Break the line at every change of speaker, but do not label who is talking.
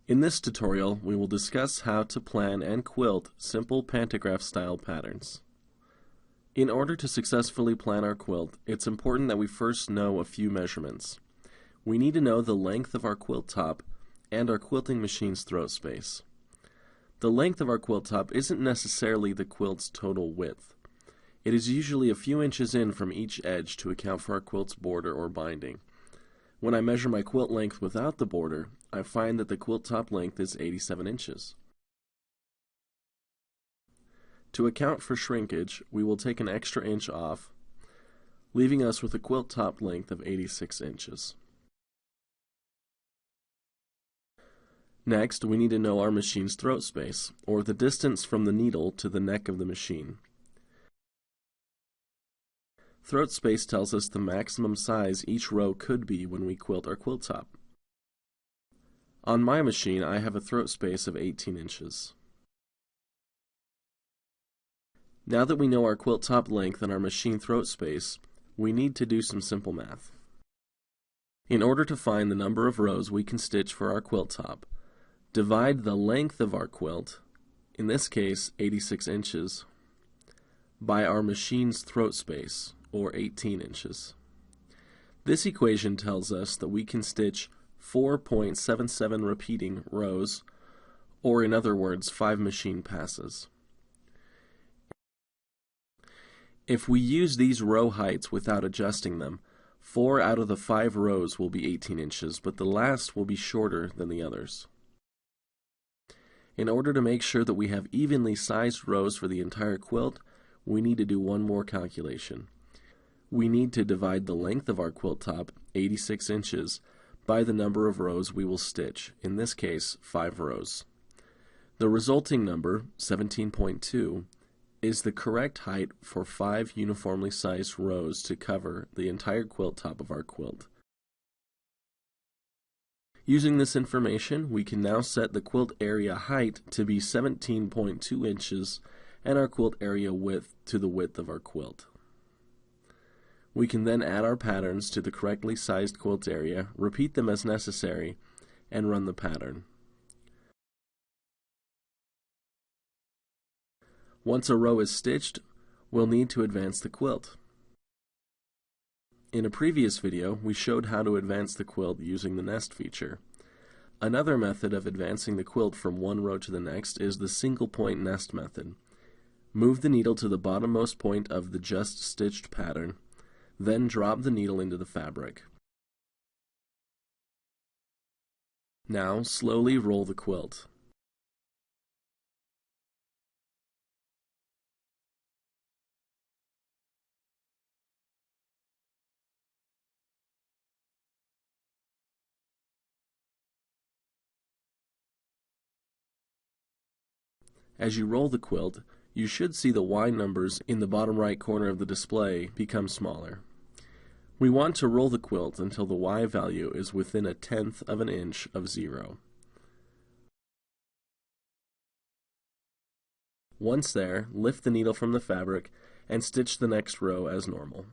In this tutorial, we will discuss how to plan and quilt simple pantograph style patterns. In order to successfully plan our quilt, it's important that we first know a few measurements. We need to know the length of our quilt top and our quilting machine's throat space. The length of our quilt top isn't necessarily the quilt's total width. It is usually a few inches in from each edge to account for our quilt's border or binding. When I measure my quilt length without the border, I find that the quilt top length is 87 inches. To account for shrinkage, we will take an extra inch off, leaving us with a quilt top length of 86 inches. Next, we need to know our machine's throat space, or the distance from the needle to the neck of the machine. Throat space tells us the maximum size each row could be when we quilt our quilt top. On my machine, I have a throat space of 18 inches. Now that we know our quilt top length and our machine throat space, we need to do some simple math. In order to find the number of rows we can stitch for our quilt top, divide the length of our quilt, in this case 86 inches, by our machine's throat space, or 18 inches. This equation tells us that we can stitch 4.77 repeating rows, or in other words, 5 machine passes. If we use these row heights without adjusting them, 4 out of the 5 rows will be 18 inches, but the last will be shorter than the others. In order to make sure that we have evenly sized rows for the entire quilt, we need to do one more calculation. We need to divide the length of our quilt top, 86 inches, by the number of rows we will stitch, in this case 5 rows. The resulting number, 17.2, is the correct height for 5 uniformly sized rows to cover the entire quilt top of our quilt. Using this information, we can now set the quilt area height to be 17.2 inches and our quilt area width to the width of our quilt. We can then add our patterns to the correctly sized quilt area, repeat them as necessary, and run the pattern. Once a row is stitched, we'll need to advance the quilt. In a previous video, we showed how to advance the quilt using the nest feature. Another method of advancing the quilt from one row to the next is the single point nest method. Move the needle to the bottommost point of the just stitched pattern, then drop the needle into the fabric. Now slowly roll the quilt. As you roll the quilt, you should see the Y numbers in the bottom right corner of the display become smaller. We want to roll the quilt until the Y value is within 1/10 of an inch of 0. Once there, lift the needle from the fabric and stitch the next row as normal.